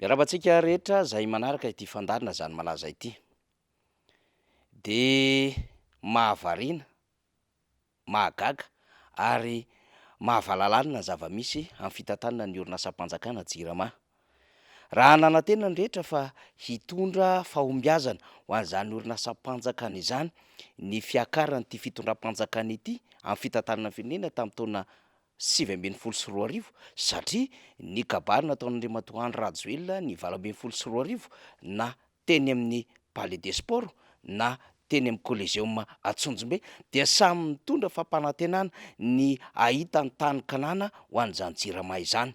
Miarabantsika rehetra zay manaraka ity fandarina zany malaza ity. De mahavariana, mahagaga ary mahavalalana zava-misy amin'ny fitantanana ny orinasam-panjakana JIRAMA. Raha nanantena ny rehetra fa hitondra fahombiazana ho an'izany orinasam-panjakana izany ny fiakarany ity fitondram-panjakana ity amin'ny fitantanana firenena tamin'ny taona 2024 satria ny kabary nataon'Andriamatoa Andry Rajoelina ny 2024 na teny amin'ny Palais des Sports na teny amin'ny Coliseum Antsonjombe dia samy mitondra fampanantenana ny ahita ny tany kanana ho an'izany JIRAMA izany.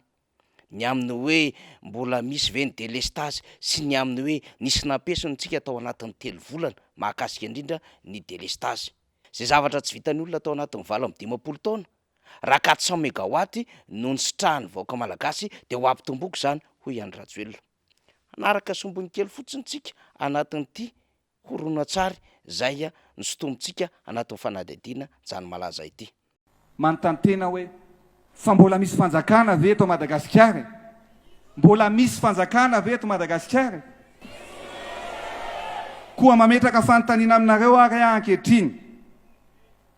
Ny amin'ny hoe mbola misy ve ny délestage sy ny amin'ny hoe nisy nampesontsika tao anatin'ny 3 volana mahakasika indrindra ny délestage. Zay zavatra tsy vitan'ny olona tao anatin'ny 25 taona. Raha 400 mégawatt no nisitrahany vahoaka malagasy dia ho ampitomboiko izany hoy Andry Rajoelina. Anaraka sombony kely fotsiny tsika anatin'ity horonan-tsary zay nisotomontsika anatin'ny fanadihadiana zany malaza ity. Manontany hoe fa mbola misy fanjakana ve eto Madagasikara? Mbola misy fanjakana ve eto Madagasikara? Koa mametraka fanontaniana aminareo ary ankehitriny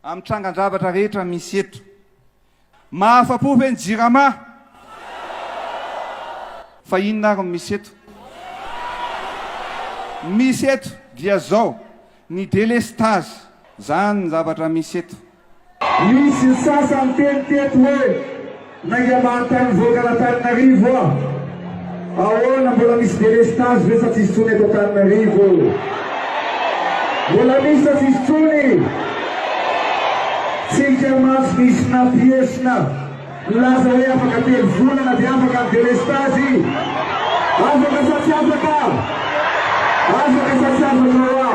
amin'ny trangan-javatra rehetra misy eto. Mahafa-po ve ny JIRAMA? Fa inona ary misy eto? Misy eto dia zao ny délestage, zany ny zavatra misy eto. Misy sasany teniteto hoe naingamantany voakaran'Antananarivo ahoana mbola misy délestage ve sa tsisy tsony eto Antananarivo? Mbola misy sa tsisy tsony? Tsika maso misy napiesina milaza hoe afaka 3 volana dia afaka ny délestage. Afaka sa tsy afaka? Afaka sa tsy afaka?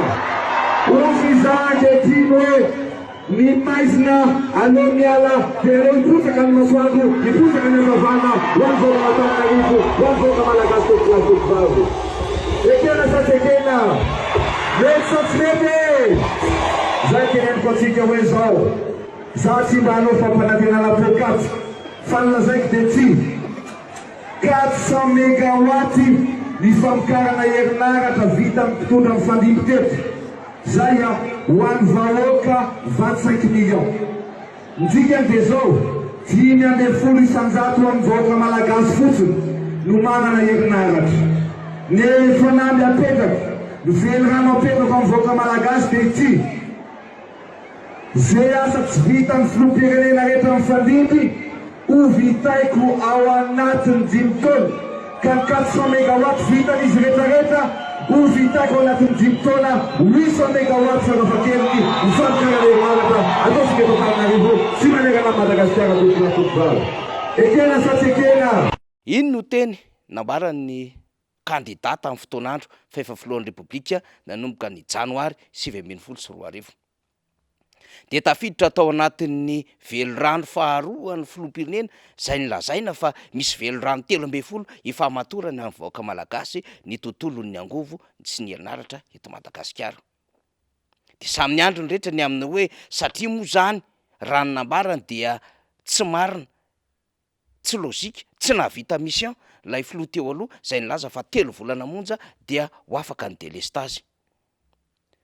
Ozy izany ankehitriny hoe ny maizina aleo miala dia reo hiposaka ny masoandro, hiposaka ny hazavana ho an'ny vahoaka Antananarivo, ho an'ny vahoaka malagasy tokolavy. Ekena sa tsy ekena? Mety sa tsy mety? Zay teneniko antsika hoe zao. Za tsy mba hanao fampanantenana pôkaty fa nilazaiko dia tsy 400 mégawatt ny famokarana herinaratra vita mpitondra amin'ny fandimby teto. Zay ho an'ny vahoaka 25 millions. Ny dikany dia zao 5.000 isan-jato ho an'ny vahoaka malagasy fotsiny no manana herinaratra. Ny fanamby apetraka, ny velirano apetraka amin'ny vahoaka malagasy dia ity. Zay asa tsy vita ny filoham-pirenena rehetra mifandimby ho vitaiko ao anatin'ny 5 taona, ka 400 mégawatt vitan'izy rehetrarehetra ho vitaiko ao anatin'ny 5 taona 800 mégawatt farafahakeliny mifampikara herinaratra ataontsika eto Antananarivo sy manerana Madagasikara tokolavy. Ekena sa tsy ekena? Iny no teny nambaran'ny kandidata amin'ny fotoanandro fa efa filohan'ny repoblika nanomboka ny janoary 2024. Dia tafiditra tao anatin'ny velorano faharoa ny filoham-pirenena zay nilazaina fa misy velorano 13 ifamatorana amin'ny vahoaka malagasy ny tontolon'ny angovo sy ny herinaratra eto Madagasikara. Dia samy andro ny rehetra ny amin'ny hoe satria moa zany raha ny nambarany dia tsy marina, tsy lôzika, tsy nahavita mission lay filoha teo aloha zay nilaza fa 3 volana monja dia ho afaka ny délestage.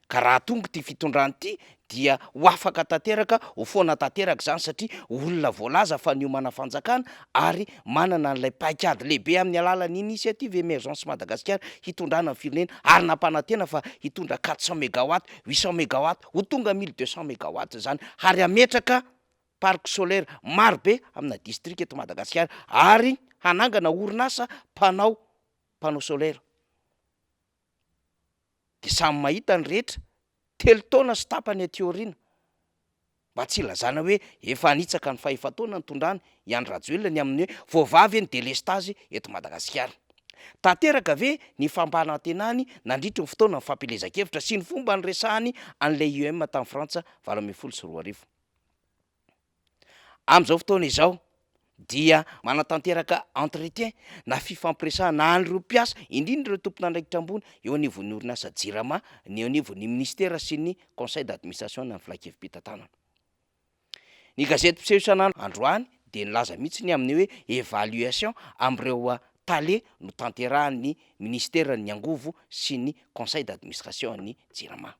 Ka raha tonga ty fitondrany ity dia ho afaka tanteraka, ho foana tanteraka zany satria olona voalaza fa niomana fanjakana ary manana n'ilay paikady lehibe amin'ny alalan'ny initiative émergence Madagasikara hitondrana amin'ny firenena ary nampanantena fa hitondra 400 mégawatt, 800 mégawatt, ho tonga 1200 mégawatt zany ary ametraka parc solaire marobe amina district eto Madagasikara ary hanangana orinasa mpanao solaire. Dia samy mahita ny rehetra 3 taona sy tapany aty aoriana mba tsy ilazana hoe efa hanitsaka ny fahefa-taona ny tondrany i Andry Rajoelina ny amin'ny hoe voavavy ny délestage eto Madagasikara. Tanteraka ve ny fampanantenany nandritry ny fotoana ny fampielezan-kevitra sy ny fomba ny resahany an'ilay UM tamin'ny Frantsa 2024. Amin'izao fotoana izao dia manatanteraka entretien na fifampiresahana an'ireo mpiasa indrindra ireo tompon'andraikitra ambony eo anivon'ny orinasa JIRAMA, ny eo anivon'ny ministera sy ny conseil d'administration na ny filan-kevim-pitantanana. Ny gazety mpiseho isan'andro androany dia nilaza mihitsy ny amin'ny hoe évaluation amin'ireo tale no tanterahan'ny ministerany angovo sy ny conseil d'administration ny Jirama.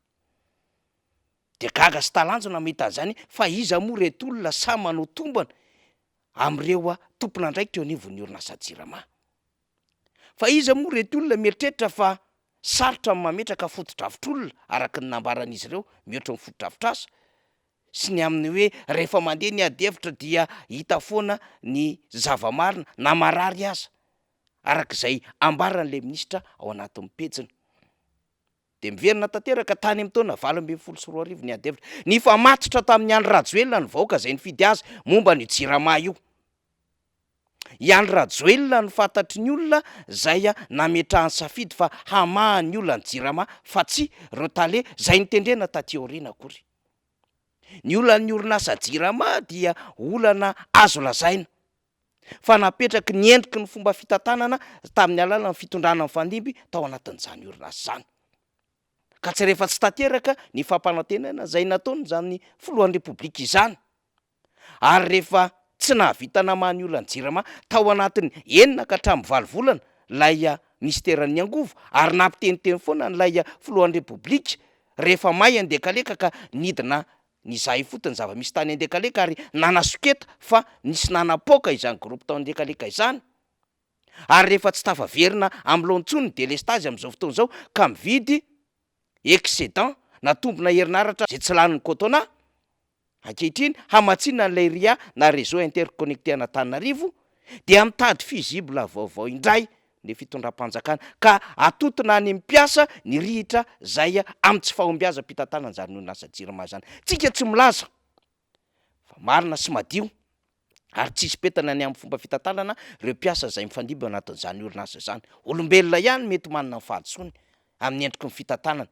De gaga sy talanjona mahita an'zany fa iza moa reto olona samy manao tombana am'ireo tompona andraikitra eo anivon'ny orinasa Jirama. Fa iza moa reto olona mieritreritra fa sarotra mametraka foto-drafitr'olona araka ny nambaran'izy ireo mihoatra ny foto-drafitra asa sy ny amin'ny hoe rehefa mandeha ny adevitra dia hita foana ny zavamarina na marary aza arak'izay ambaran'le ministra ao anatin'ny pejiny. De miverina tanteraka tany amin'ny taona 2024 ny adevitra ny famatotra tamin'ny Andry Rajoelina ny vahoaka zay nifidy azy momba ny Jirama io. I Andry Rajoelina ny fantatry ny olona zay nametrahany safidy fa hamahany olona ny Jirama fa tsy reo tale zay nitendrena taty aoriana akory. Ny olan'ny orinasa Jirama dia olana azo lazaina fa napetraky ny endriky ny fomba fitantanana tamin'ny alalan'ny fitondrana mifandimby tao anatin'izany orinasa zany. Ka tsy rehefa tsy tanteraka ny fampanantenana zay nataony zany filohan'ny repoblika izany. Ary rehefa tsy nahavita namahany olana Jirama tao anatin'ny 9 ka hatramin'ny 20 volana lay ministeran'ny angovo ary nampiteniteny foana nylay filohan'ny repoblika rehefa may andekaleka ka nidina ny zahay fotony zava-misy tany andekaleka ary nanasoketa fa nisy nanapoaka izany groupe tao andekaleka izany. Ary rehefa tsy tafaverina am'loantsony ny délestage am'izao fotoana izao ka mividy excédent natombona herinaratra zay tsy lanin'ny cotona ankehitriny hamatsinina n'ilay ria na réseau interconnecté Antananarivo dia mitady fusible vaovao indray ny fitondram-panjakana ka atotona any mpiasa ny rihitra zay amin'ny tsy fahombiaza mpitantanana zany orinasa Jirama zany. Tsika tsy milaza fa marina sy madio ary tsisy petana ny amin'ny fomba fitantanana reo mpiasa zay mifandimby anatin'izany orinasa zany. Olombelona ihany mety manana ny fahadisony amin'ny endriky ny fitantanana.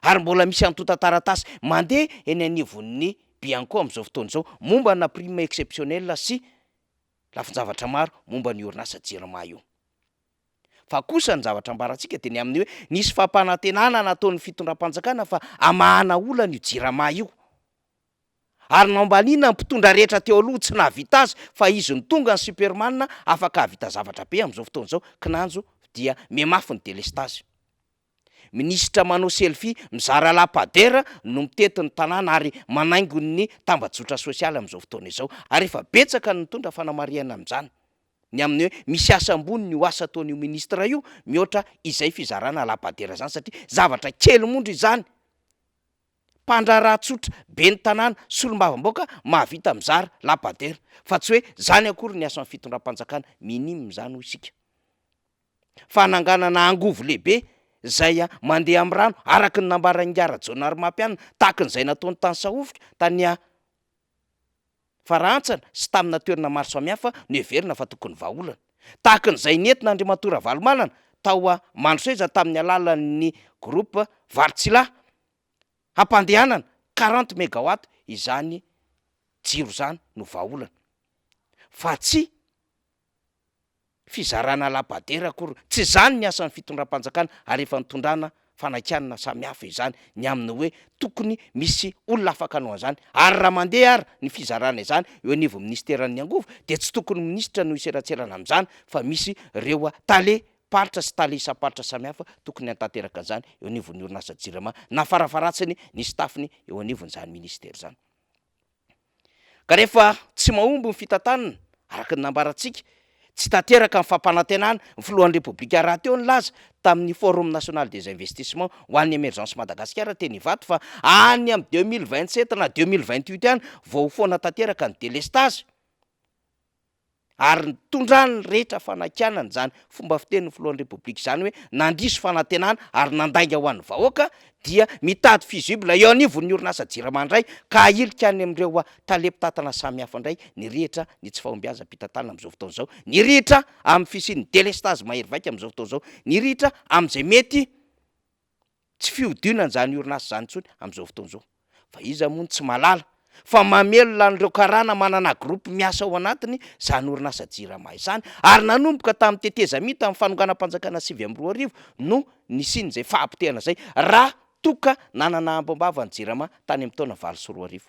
Ary mbola misy antota-taratasy mandeha eny anivon'ny Bianco am'izao fotoana izao momba na prime exceptionnel sy lafin-javatra maro momba ny orinasa Jirama io. Fa kosa ny zavatra ambaratsika dia ny amin'ny hoe nisy fampanantenana nataon'ny fitondram-panjakana fa amahana olana io Jirama io. Ary nambanina ny mpitondra rehetra teo aloha tsy nahavita azy fa izy ny tonga ny superman afaka havita zavatra be am'izao fotoana izao kinanjo dia mihamafy ny délestage. Ministra manao selfie mizara lapadera no mitety ny tanàna ary manaingo ny tambajotra sosialy am'izao fotoana izao ary efa betsaka ny mitondra fanamariana am'izany. Ny amin'ny hoe misy asa ambony ny ho asa ataon'io ministra io mihoatra izay fizarana lapadera zany satria zavatra kely mondro izany. Mpandraraha tsotra be ny tanàna solombavam-baoaka mahavita mizara lapadera fa tsy hoe zany akory ny asan'ny fitondram-panjakana minime zany ho isika. Fananganana angovo lehibe zay mandeha amin'ny rano araky ny nambaran'ny Ngara Jonary Mampianina tahaka n'izay nataony tany Sahofitra tany Farantsana sy tamina toerana maro samihafa no heverina fa tokony vahaolana. Tahaka n'izay nentina Andriamatora Valomanana tao Mandroseza tamin'ny alalan'ny groupe Vartsila hampandehanana 40 mégawatt izany jiro zany no vahaolana. Fa tsy fizarana lapadera akory tsy zany ny asan'ny fitondram-panjakana ary efa nitondrana fanakianana samihafa izany ny amin'ny hoe tokony misy olona afaka hanao an'izany ary raha mandeha ary ny fizarana izany eo anivon'ny ministeran'ny angovo dia tsy tokony ministra no hiseratserana amin'izany fa misy reo tale paritra sy tale isam-paritra samihafa tokony hantanteraka an'izany eo anivon'ny orinasa Jirama na farafaratsiny ny stafiny eo anivon'izany ministera zany. Ka rehefa tsy mahomby ny fitantanana araka ny nambarantsika tsy tanteraka ny fampanantenana ny filohan'ny repoblika raha teo ny laza tamin'ny forum national des investissements ho an'ny émergence Madagasikara teny Ivato fa any amin'ny 2027 na 2028 ihany vao foana tanteraka ny délestage ary nitondrany rehetra fanakianana zany fomba fitenin'ny filohan'ny repoblika zany hoe nandriso fanantenana ary nandainga ho an'ny vahoaka dia mitady fusible eo anivon'ny orinasa Jirama indray ka ahilika any amin'ireo talepitantana samihafa indray ny rihitra ny tsy fahombiaza mpitantanana am'izao fotoana izao, ny rihitra amin'ny fisian'ny délestage mahery vaika am'izao fotoana izao, ny rihitra am'izay mety tsy fiodinana zany orinasa zany intsony am'izao fotoana izao. Fa iza moa tsy malala fa mamelona an'ireo karana manana groupe miasa ao anatiny zany orinasa Jirama izany ary nanomboka tamin'ny teteza mita amin'ny fanonganam-panjakana 2024 no nisiny zay fahampitehana zay raha toka nanana ambambava ny Jirama tany amin'ny taona 2024.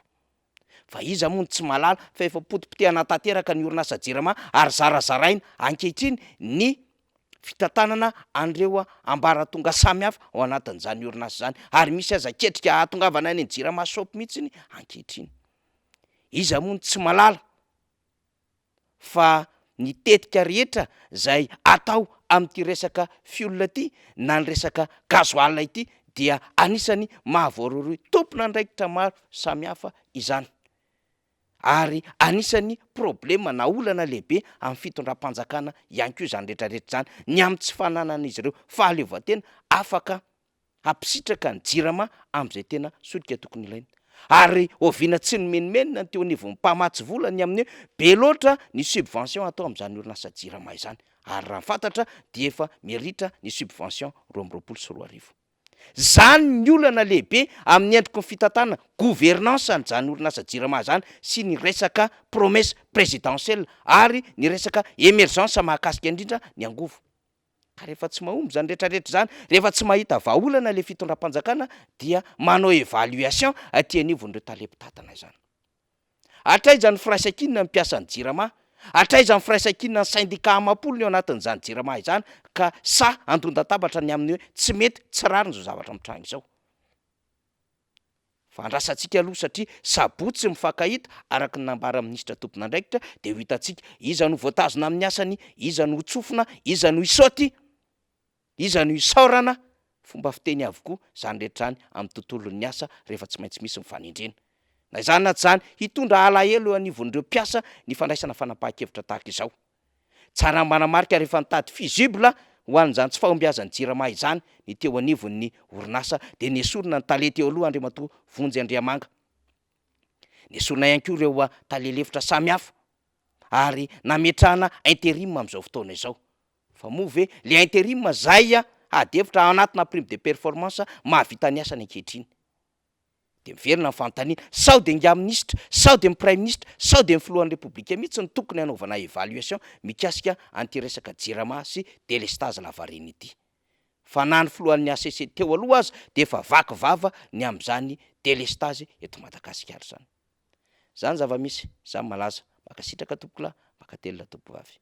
fa iza moa tsy malala fa efa potipotehana tanteraka ny orinasa jirama ary zarazaraina ankehitriny ny fitantanana an'ireo ambaratonga samy hafa ao anatin'izany orinasa zany, ary misy aza ketrika ahatongavana ny jirama sopy mihitsiny ankehitriny. Iza moa tsy malala fa ny tetika rehetra zay atao amin'ity resaka fiolona ty na ny resaka gazoaly ity dia anisany mahavoarory tompona andraikitra maro samy hafa izany, ary anisany problema na olana lehibe amin'ny fitondram-panjakana ihany koa izany rehetrarehetra zany, ny amin'ny tsy fananan'izy ireo fahaleovantena afaka hampisitraka ny jirama am'izay tena solika tokony ilaina. Ary oviana tsy nomenomenina teo anivon'ny mpamatsy volany amin'ny hoe be loatra ny subvention atao amin'izany orinasa jirama izany, ary raha fantatra dia efa miritra ny subvention 2024. Zany ny olana lehibe amin'ny endriko ny fitantanana gouvernance n'izany orinasa jirama zany sy ny resaka promesse présidentielle ary ny resaka émergence mahakasika indrindra ny angovo. Ka rehefa tsy mahomby zany rehetrarehetra zany, rehefa tsy mahita vahaolana le fitondram-panjakana dia manao évaluation aty anivon'ireo talepitantana izany. Hatraizany firaisan-kinina mampiasa ny jirama, hatraizany firaisan-kinina ny syndicat amam-polony eo anatin'izany jirama izany, ka sa andondatabatra ny amin'ny hoe tsy mety tsy rariny zao zavatra mitranga izao. Fa andrasantsika aloha satria sabotsy mifankahita araka ny nambara minisitra tompon'andraikitra de ho hitantsika iza no voatazona amin'ny asany, iza no tsofina, iza no isaoty, iza no isaorana, fomba fiteny avokoa zany rehetra zany amin'ny tontolon'ny asa rehefa tsy maintsy misy mifanindrena. Na izany na tsy zany hitondra alahelo eo anivon'ireo mpiasa ny fandraisana fanapahan-kevitra tahaka izao. Tsara manamarika rehefa nitady fusible ho an'izany tsy fahombiazan'ny jirama izany ny teo anivon'ny orinasa de nesorina ny talety eo aloha Andriamatoa Vonjy Andriamanga. Nesorina ihany koa ireo talelefitra samy hafa ary nametrahana intérim amin'izao fotoana izao. Fa moa ve le intérim zay adefitra anatina prime de performance mahavita ny asany ankehitriny. De miverina ny fanontaniana sao de ngia ministra, sao de prime ministre, sao de filohan'ny repoblika mihitsy ny tokony hanaovana évaluation mikasika an'ity resaka jirama sy délestage lavareny ity. Fa na ny filohan'ny ACC teo aloha aza de efa vaky vava ny amin'izany délestage eto Madagasikara zany. Zany zava-misy, zany malaza, makasitraka tompokolahy, makatelina tompovavy.